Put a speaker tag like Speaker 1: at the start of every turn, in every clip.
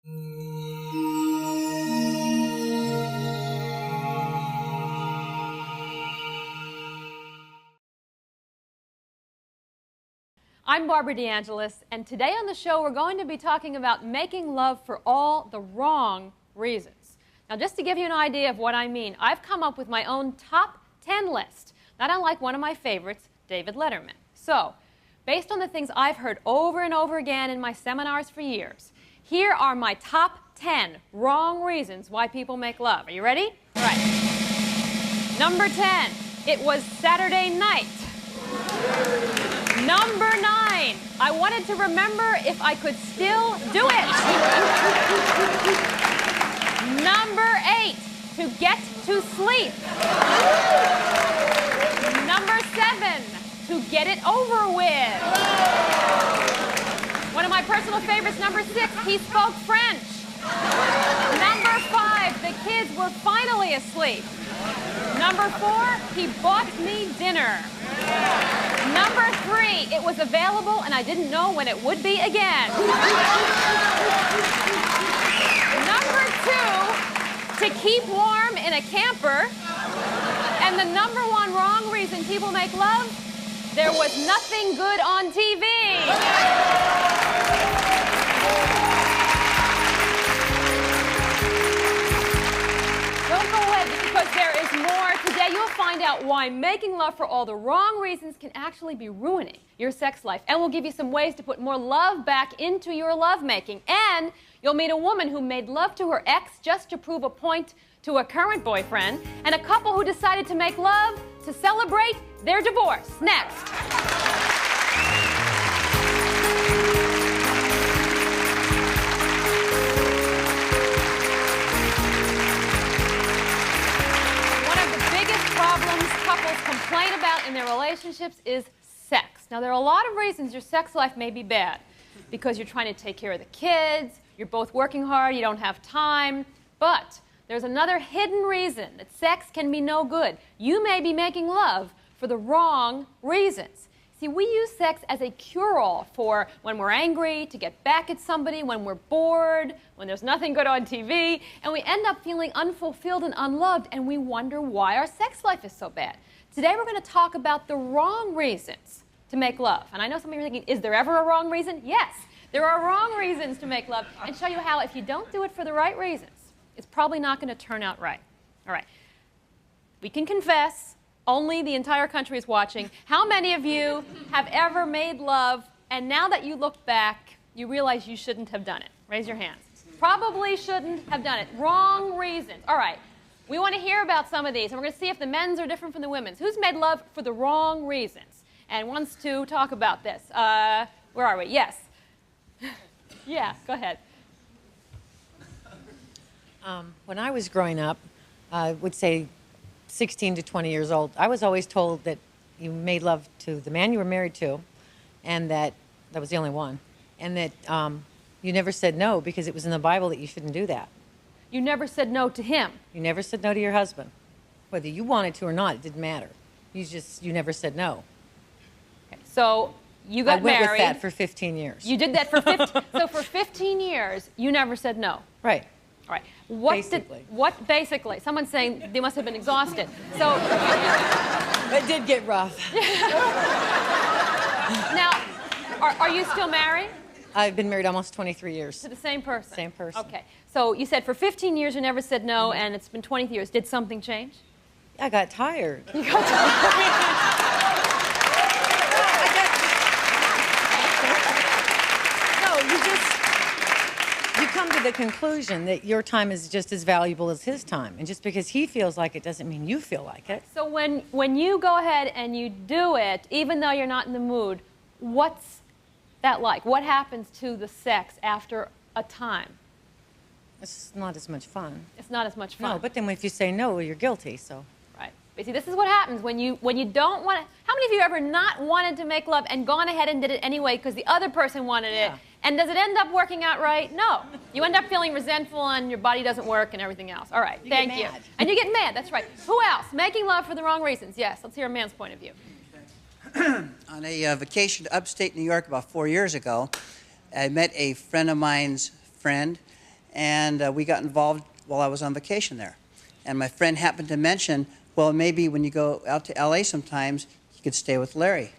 Speaker 1: I'm Barbara De Angelis, and today on the show we're going to be talking about making love for all the wrong reasons. Now, just to give you an idea of what I mean, I've come up with my own top 10 list, not unlike one of my favorites, David Letterman. So, based on the things I've heard over and over again in my seminars for years, here are my top 10 wrong reasons why people make love. Are you ready? All right. Number 10, it was Saturday night. Number 9, I wanted to remember if I could still do it. Number 8, to get to sleep. Number 7, to get it over with. One of my personal favorites, number 6, he spoke French. Number 5, the kids were finally asleep. Number 4, he bought me dinner. Number 3, it was available and I didn't know when it would be again. Number 2, to keep warm in a camper. And the number 1 wrong reason people make love, there was nothing good on TV. Don't go away, because there is more. Today you'll find out why making love for all the wrong reasons can actually be ruining your sex life. And we'll give you some ways to put more love back into your lovemaking. And you'll meet a woman who made love to her ex just to prove a point to a current boyfriend, and a couple who decided to make love to celebrate their divorce. Next. Problems couples complain about in their relationships is sex. Now, there are a lot of reasons your sex life may be bad. Because you're trying to take care of the kids, you're both working hard, you don't have time. But there's another hidden reason that sex can be no good. You may be making love for the wrong reasons. See, we use sex as a cure-all for when we're angry, to get back at somebody, when we're bored, when there's nothing good on TV, and we end up feeling unfulfilled and unloved, and we wonder why our sex life is so bad. Today we're going to talk about the wrong reasons to make love. And I know some of you are thinking, is there ever a wrong reason? Yes, there are wrong reasons to make love, and show you how if you don't do it for the right reasons, it's probably not going to turn out right. All right. We can confess. Only the entire country is watching. How many of you have ever made love, and now that you look back, you realize you shouldn't have done it? Raise your hands. Probably shouldn't have done it. Wrong reasons. All right. We want to hear about some of these, and we're going to see if the men's are different from the women's. Who's made love for the wrong reasons and wants to talk about this? Where are we? Yes. Yeah, go ahead.
Speaker 2: When I was growing up, I would say 16 to 20 years old, I was always told that you made love to the man you were married to, and that was the only one, and that you never said no because it was in the Bible that you shouldn't do that.
Speaker 1: You never said no to him?
Speaker 2: You never said no to your husband. Whether you wanted to or not, it didn't matter. You never said no.
Speaker 1: Okay, so you got married.
Speaker 2: I went with that for 15 years.
Speaker 1: You did that for 15 So for 15 years, you never said no?
Speaker 2: Right.
Speaker 1: All right.
Speaker 2: Basically.
Speaker 1: Someone's saying they must have been exhausted. So
Speaker 2: it did get rough.
Speaker 1: Now, are you still married?
Speaker 2: I've been married almost 23 years.
Speaker 1: To the same person?
Speaker 2: Same person.
Speaker 1: Okay. So you said for 15 years you never said no, and it's been 20 years. Did something change?
Speaker 2: I got tired.
Speaker 1: You got tired?
Speaker 2: You come to the conclusion that your time is just as valuable as his time. And just because he feels like it doesn't mean you feel like it.
Speaker 1: So when you go ahead and you do it, even though you're not in the mood, what's that like? What happens to the sex after a time?
Speaker 2: It's not as much fun.
Speaker 1: It's not as much fun.
Speaker 2: No, but then if you say no, well, you're guilty, so.
Speaker 1: Right. But see, this is what happens when you don't want to. How many of you ever not wanted to make love and gone ahead and did it anyway because the other person wanted it? And does it end up working out right? No. You end up feeling resentful and your body doesn't work and everything else. All right, thank you. And you get mad, that's right. Who else? Making love for the wrong reasons. Yes, let's hear a man's point of view.
Speaker 3: On a vacation to upstate New York about 4 years ago, I met a friend of mine's friend, and we got involved while I was on vacation there. And my friend happened to mention, well, maybe when you go out to LA sometimes, you could stay with Larry.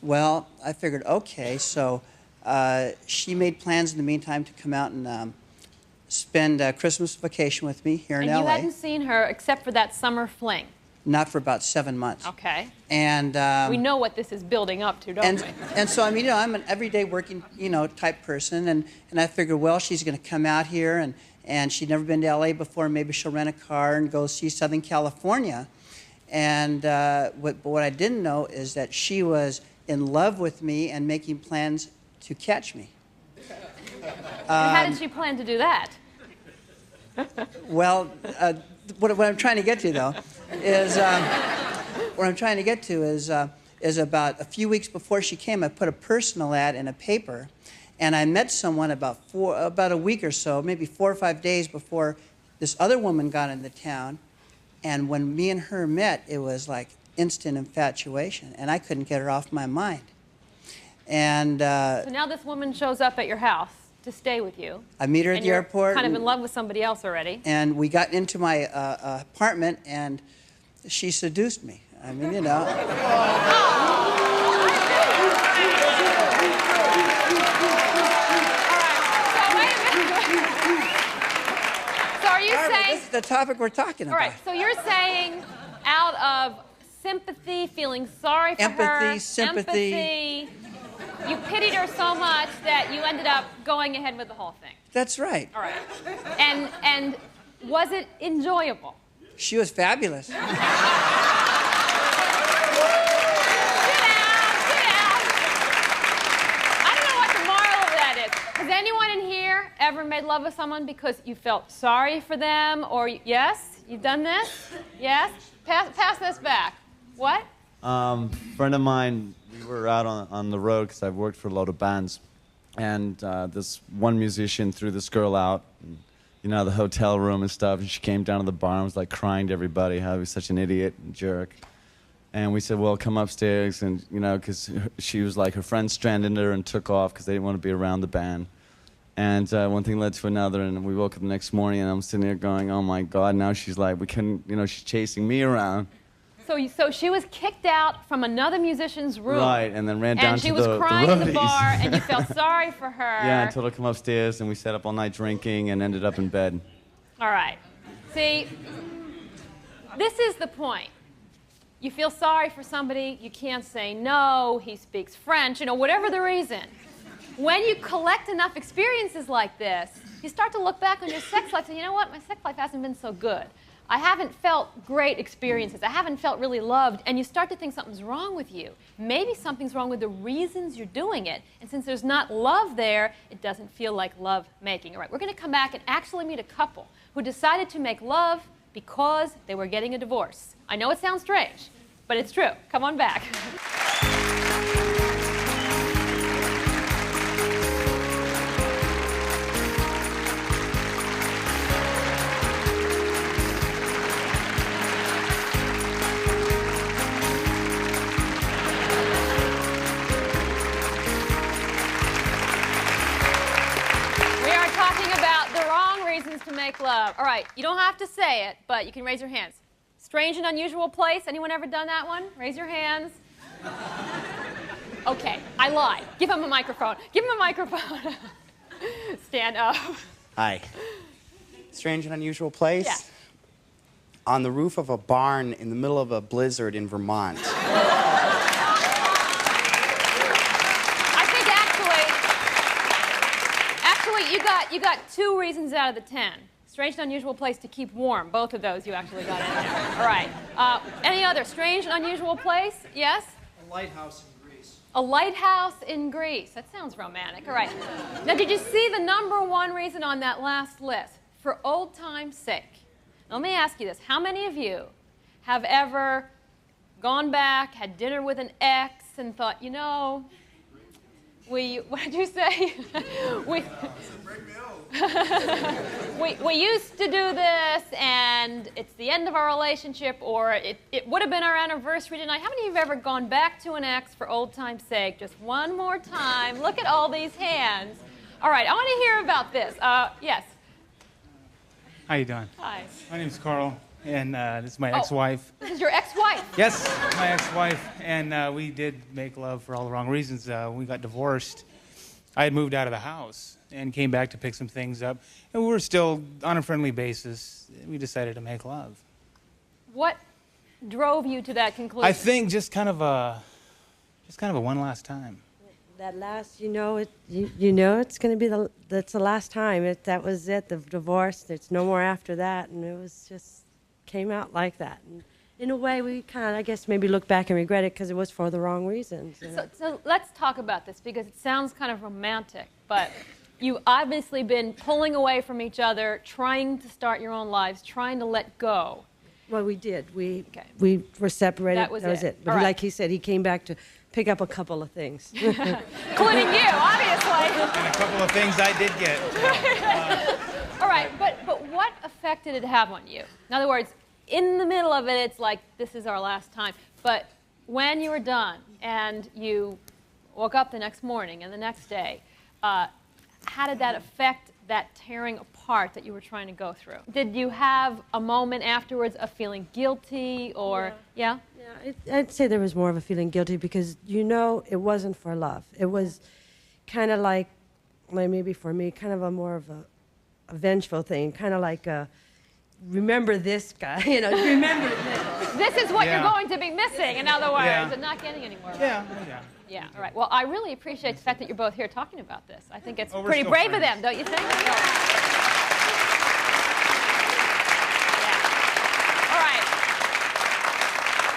Speaker 3: Well, I figured, okay, so she made plans in the meantime to come out and spend Christmas vacation with me here in LA.
Speaker 1: And you hadn't seen her except for that summer fling?
Speaker 3: Not for about 7 months.
Speaker 1: Okay.
Speaker 3: And
Speaker 1: we know what this is building up to, don't we?
Speaker 3: And so, I mean, you know, I'm an everyday working, you know, type person, and I figured, well, she's going to come out here, and she'd never been to LA before. Maybe she'll rent a car and go see Southern California. And what I didn't know is that she was in love with me and making plans to catch me.
Speaker 1: And how did she plan to do that?
Speaker 3: Well, what I'm trying to get to, though, is is about a few weeks before she came, I put a personal ad in a paper, and I met someone about a week or so, maybe 4 or 5 days before this other woman got into town, and when me and her met, it was like instant infatuation, and I couldn't get her off my mind. And
Speaker 1: so now this woman shows up at your house to stay with you.
Speaker 3: I meet her at the airport.
Speaker 1: Kind of in love with somebody else already.
Speaker 3: And we got into my apartment, and she seduced me. I mean, you know.
Speaker 1: So are you
Speaker 3: Barbara,
Speaker 1: saying...
Speaker 3: this is the topic we're talking about.
Speaker 1: All right, so you're saying out of sympathy, feeling sorry for her,
Speaker 3: sympathy,
Speaker 1: you pitied her so much that you ended up going ahead with the whole thing.
Speaker 3: That's right.
Speaker 1: All right. And was it enjoyable?
Speaker 3: She was fabulous.
Speaker 1: Sit down. I don't know what the moral of that is. Has anyone in here ever made love with someone because you felt sorry for them? Or yes? You've done this? Yes? Pass this back. What?
Speaker 4: Friend of mine, we were out on the road because I've worked for a load of bands, and this one musician threw this girl out, and, you know, the hotel room and stuff, and she came down to the bar and was like crying to everybody how he was such an idiot and jerk. And we said, well, come upstairs, and, you know, because she was like, her friend stranded her and took off because they didn't want to be around the band. And one thing led to another, and we woke up the next morning, and I'm sitting there going, oh my God, now she's like, we couldn't, you know, she's chasing me around.
Speaker 1: So she was kicked out from another musician's room.
Speaker 4: Right, and then ran down to the
Speaker 1: And she was crying in the
Speaker 4: roadies.
Speaker 1: bar, and you felt sorry for her.
Speaker 4: Yeah, I told her to come upstairs, and we sat up all night drinking and ended up in bed.
Speaker 1: All right. See, this is the point. You feel sorry for somebody, you can't say no, he speaks French, you know, whatever the reason. When you collect enough experiences like this, you start to look back on your sex life and say, you know what, my sex life hasn't been so good. I haven't felt great experiences. I haven't felt really loved. And you start to think something's wrong with you. Maybe something's wrong with the reasons you're doing it. And since there's not love there, it doesn't feel like love making. All right, we're going to come back and actually meet a couple who decided to make love because they were getting a divorce. I know it sounds strange, but it's true. Come on back. To make love. All right, you don't have to say it, but you can raise your hands. Strange and unusual place. Anyone ever done that one? Raise your hands. Okay, I lied. Give him a microphone. Give him a microphone. Stand up.
Speaker 5: Hi. Strange and unusual place?
Speaker 1: Yeah.
Speaker 5: On the roof of a barn in the middle of a blizzard in Vermont.
Speaker 1: You got 2 reasons out of the 10. Strange and unusual place to keep warm. Both of those you actually got in there. All right. Any other strange and unusual place? Yes?
Speaker 6: A lighthouse in Greece.
Speaker 1: A lighthouse in Greece. That sounds romantic. All right. Now, did you see the #1 reason on that last list? For old time's sake. Now, let me ask you this. How many of you have ever gone back, had dinner with an ex, and thought, you know, what did you say? we used to do this, and it's the end of our relationship, or it would have been our anniversary tonight. How many of you have ever gone back to an ex for old time's sake? Just one more time. Look at all these hands. All right, I want to hear about this. Yes?
Speaker 7: How you doing?
Speaker 1: Hi.
Speaker 7: My name's Carl, and this is my ex-wife.
Speaker 1: This is your ex-wife?
Speaker 7: Yes, my ex-wife, and we did make love for all the wrong reasons. We got divorced. I had moved out of the house and came back to pick some things up, and we were still on a friendly basis. We decided to make love.
Speaker 1: What drove you to that conclusion?
Speaker 7: I think just kind of a one last time.
Speaker 8: That last, you know it's going to be that's the last time. That was it, the divorce. There's no more after that, and it was just came out like that. And in a way, we kind of, I guess, maybe look back and regret it because it was for the wrong reasons. You know?
Speaker 1: So let's talk about this because it sounds kind of romantic, but you've obviously been pulling away from each other, trying to start your own lives, trying to let go.
Speaker 8: Well, we did. We were separated.
Speaker 1: That was it.
Speaker 8: But like he said, he came back to pick up a couple of things.
Speaker 1: Including you, obviously.
Speaker 7: And a couple of things I did get.
Speaker 1: All right, but what effect did it have on you? In other words, in the middle of it, it's like, this is our last time. But when you were done and you woke up the next morning and the next day, how did that affect that tearing apart that you were trying to go through? Did you have a moment afterwards of feeling guilty or, yeah?
Speaker 8: Yeah, I'd say there was more of a feeling guilty because, you know, it wasn't for love. It was kind of like, maybe for me, kind of a more of a vengeful thing, kind of like a, remember this guy, you know, remember this.
Speaker 1: This is what you're going to be missing, in other words, and not getting anymore.
Speaker 7: Yeah.
Speaker 1: Yeah, all right. Well, I really appreciate the fact that you're both here talking about this. I think it's
Speaker 7: we're
Speaker 1: pretty
Speaker 7: still
Speaker 1: brave of
Speaker 7: friends.
Speaker 1: them, don't you think? Yeah. All right.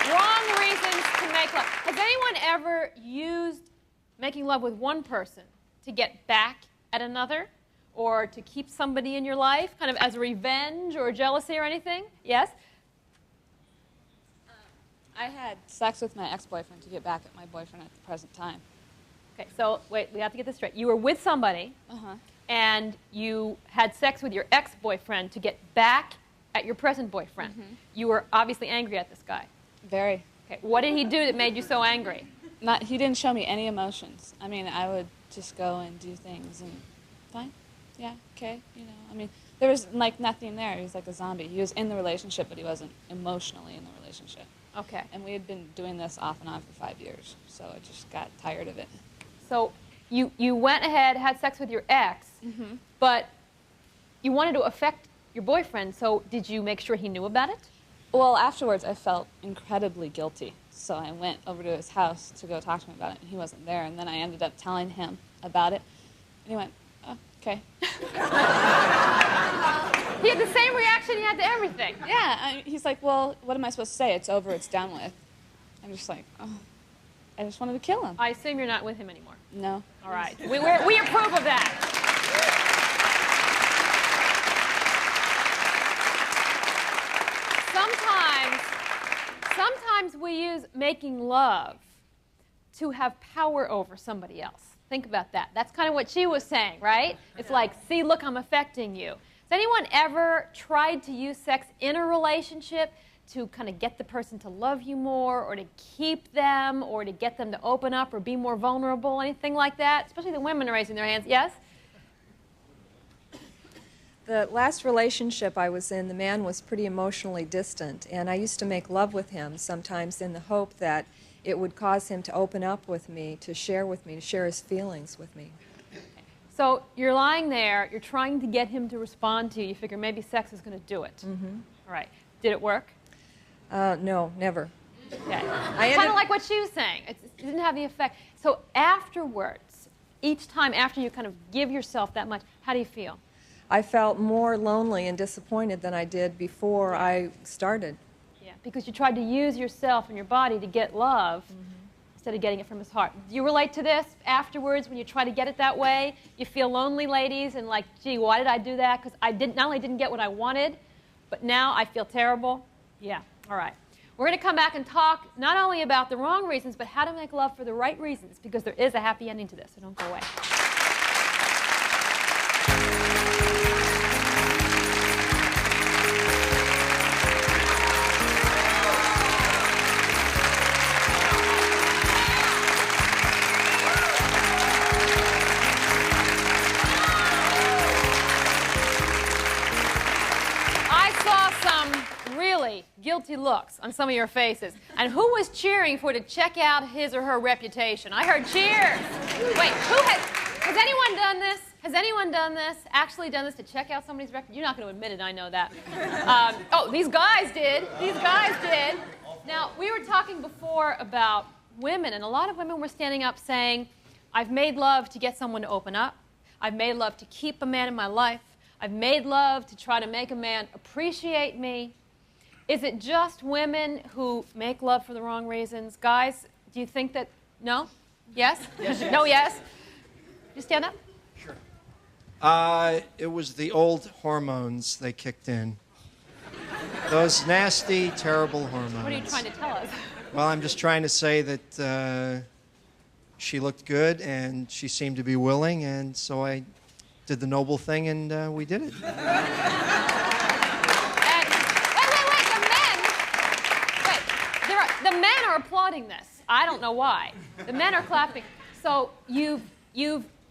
Speaker 1: Wrong reasons to make love. Has anyone ever used making love with one person to get back at another or to keep somebody in your life, kind of as a revenge or jealousy or anything? Yes?
Speaker 9: I had sex with my ex-boyfriend to get back at my boyfriend at the present time.
Speaker 1: Okay, so wait, we have to get this straight. You were with somebody, and you had sex with your ex-boyfriend to get back at your present boyfriend. You were obviously angry at this guy.
Speaker 9: Very.
Speaker 1: Okay, what did he do that made you so angry?
Speaker 9: He didn't show me any emotions. I mean, I would just go and do things and fine, yeah, okay, you know. I mean, there was like nothing there. He was like a zombie. He was in the relationship, but he wasn't emotionally in the relationship.
Speaker 1: Okay.
Speaker 9: And we had been doing this off and on for 5 years, so I just got tired of it.
Speaker 1: So you went ahead, had sex with your ex, but you wanted to affect your boyfriend, so did you make sure he knew about it?
Speaker 9: Well, afterwards, I felt incredibly guilty, so I went over to his house to go talk to him about it, and he wasn't there, and then I ended up telling him about it, and he went, oh, okay.
Speaker 1: He had the same reaction he had to everything.
Speaker 9: Yeah, he's like, well, what am I supposed to say? It's over, it's done with. I'm just like, oh, I just wanted to kill him.
Speaker 1: I assume you're not with him anymore.
Speaker 9: No.
Speaker 1: All right. We approve of that. Sometimes we use making love to have power over somebody else. Think about that. That's kind of what she was saying, right? It's like, see, look, I'm affecting you. Has anyone ever tried to use sex in a relationship to kind of get the person to love you more or to keep them or to get them to open up or be more vulnerable, anything like that? Especially the women are raising their hands. Yes?
Speaker 10: The last relationship I was in, the man was pretty emotionally distant, and I used to make love with him sometimes in the hope that it would cause him to open up with me, to share his feelings with me.
Speaker 1: So you're lying there, you're trying to get him to respond to you. You figure maybe sex is going to do it. All right. Did it work?
Speaker 10: No, never.
Speaker 1: Okay. Kind of like what she was saying. It didn't have the effect. So afterwards, each time after you kind of give yourself that much, how do you feel?
Speaker 10: I felt more lonely and disappointed than I did before I started.
Speaker 1: Yeah, because you tried to use yourself and your body to get love instead of getting it from his heart. Do you relate to this afterwards when you try to get it that way? You feel lonely, ladies, and like, gee, why did I do that? Because I not only didn't get what I wanted, but now I feel terrible? Yeah, all right. We're going to come back and talk not only about the wrong reasons, but how to make love for the right reasons, because there is a happy ending to this, so don't go away. really guilty looks on some of your faces. And who was cheering for to check out his or her reputation? I heard cheers. Wait, has anyone done this? Has anyone done this? Actually done this to check out somebody's reputation? You're not going to admit it, I know that. Oh, these guys did. These guys did. Now, we were talking before about women, and a lot of women were standing up saying, I've made love to get someone to open up. I've made love to keep a man in my life. I've made love to try to make a man appreciate me. Is it just women who make love for the wrong reasons? Guys, do you think that, no? Yes? Yes. No, yes? You stand up?
Speaker 6: Sure. It was the old hormones they kicked in. Those nasty, terrible hormones.
Speaker 1: What are you trying to tell us?
Speaker 6: Well, I'm just trying to say that she looked good and she seemed to be willing, and so I did the noble thing, and we did it.
Speaker 1: Wait, the men are applauding this. I don't know why. The men are clapping. So you've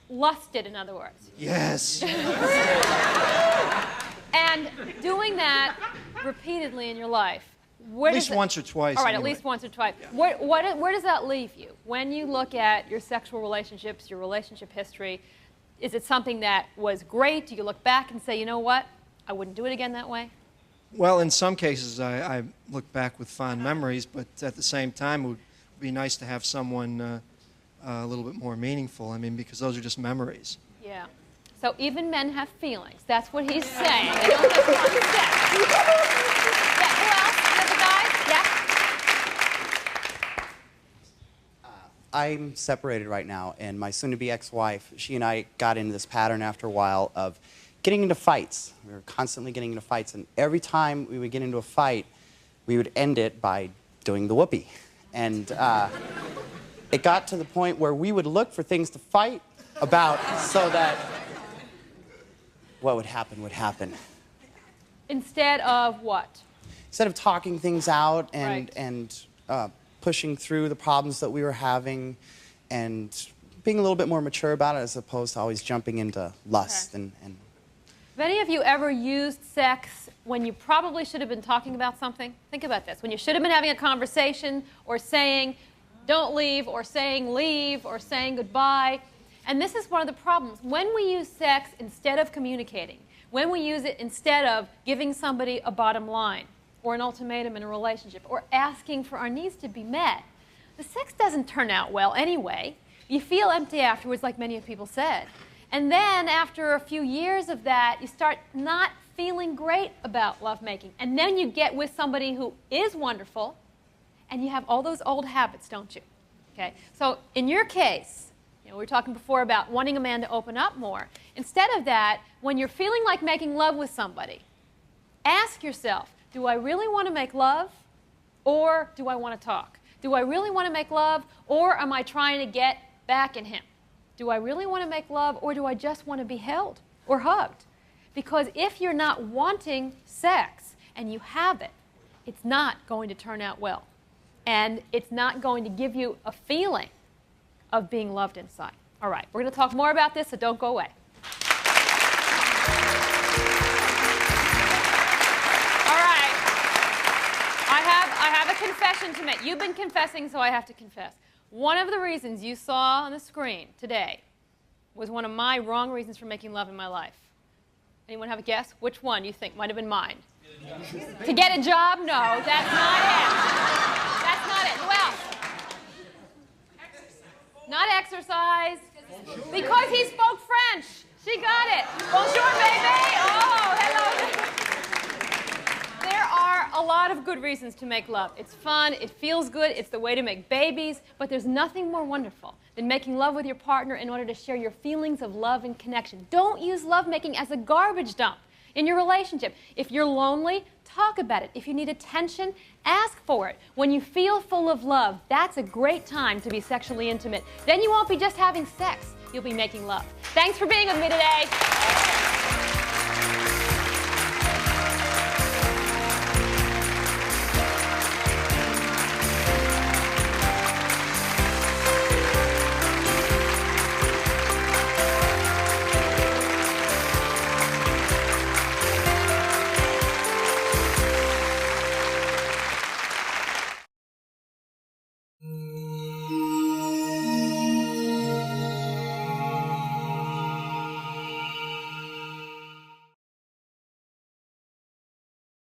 Speaker 1: lusted, in other words.
Speaker 6: Yes.
Speaker 1: And doing that repeatedly in your life.
Speaker 6: At least once or twice.
Speaker 1: All right,
Speaker 6: anyway.
Speaker 1: at least once or twice. Yeah. Where does that leave you? When you look at your sexual relationships, your relationship history, is it something that was great? Do you look back and say, you know what, I wouldn't do it again that way?
Speaker 6: Well, in some cases, I look back with fond memories, but at the same time, it would be nice to have someone a little bit more meaningful. I mean, because those are just memories.
Speaker 1: Yeah. So even men have feelings. That's what he's saying. They don't just want sex. Yeah, who else? The guys? Yeah?
Speaker 5: I'm separated right now, and my soon-to-be ex-wife, she and I got into this pattern after a while of getting into fights. We were constantly getting into fights, and every time we would get into a fight, we would end it by doing the whoopee. And it got to the point where we would look for things to fight about so that what would happen would happen.
Speaker 1: Instead of what?
Speaker 5: Instead of talking things out and,
Speaker 1: right.
Speaker 5: Pushing through the problems that we were having and being a little bit more mature about it as opposed to always jumping into lust.
Speaker 1: Okay.
Speaker 5: And
Speaker 1: Have any of you ever used sex when you probably should have been talking about something? Think about this. When you should have been having a conversation or saying, don't leave, or saying leave, or saying goodbye. And this is one of the problems. When we use sex instead of communicating, when we use it instead of giving somebody a bottom line, or an ultimatum in a relationship, or asking for our needs to be met, the sex doesn't turn out well anyway. You feel empty afterwards, like many of people said. And then after a few years of that, you start not feeling great about lovemaking. And then you get with somebody who is wonderful, and you have all those old habits, don't you? Okay? So in your case, we were talking before about wanting a man to open up more. Instead of that, when you're feeling like making love with somebody, ask yourself, do I really want to make love, or do I want to talk? Do I really want to make love, or am I trying to get back in him? Do I really want to make love, or do I just want to be held or hugged? Because if you're not wanting sex and you have it, it's not going to turn out well. And it's not going to give you a feeling of being loved inside. All right, we're going to talk more about this, so don't go away. I have a confession to make. You've been confessing, so I have to confess. One of the reasons you saw on the screen today was one of my wrong reasons for making love in my life. Anyone have a guess? Which one you think might have been mine? To get a job? No, that's not it. That's not it. Who else? Not exercise. Because he spoke French. She got it. Bonjour, baby. Oh, hello. There are a lot of good reasons to make love. It's fun, it feels good, it's the way to make babies, but there's nothing more wonderful than making love with your partner in order to share your feelings of love and connection. Don't use lovemaking as a garbage dump in your relationship. If you're lonely, talk about it. If you need attention, ask for it. When you feel full of love, that's a great time to be sexually intimate. Then you won't be just having sex, you'll be making love. Thanks for being with me today.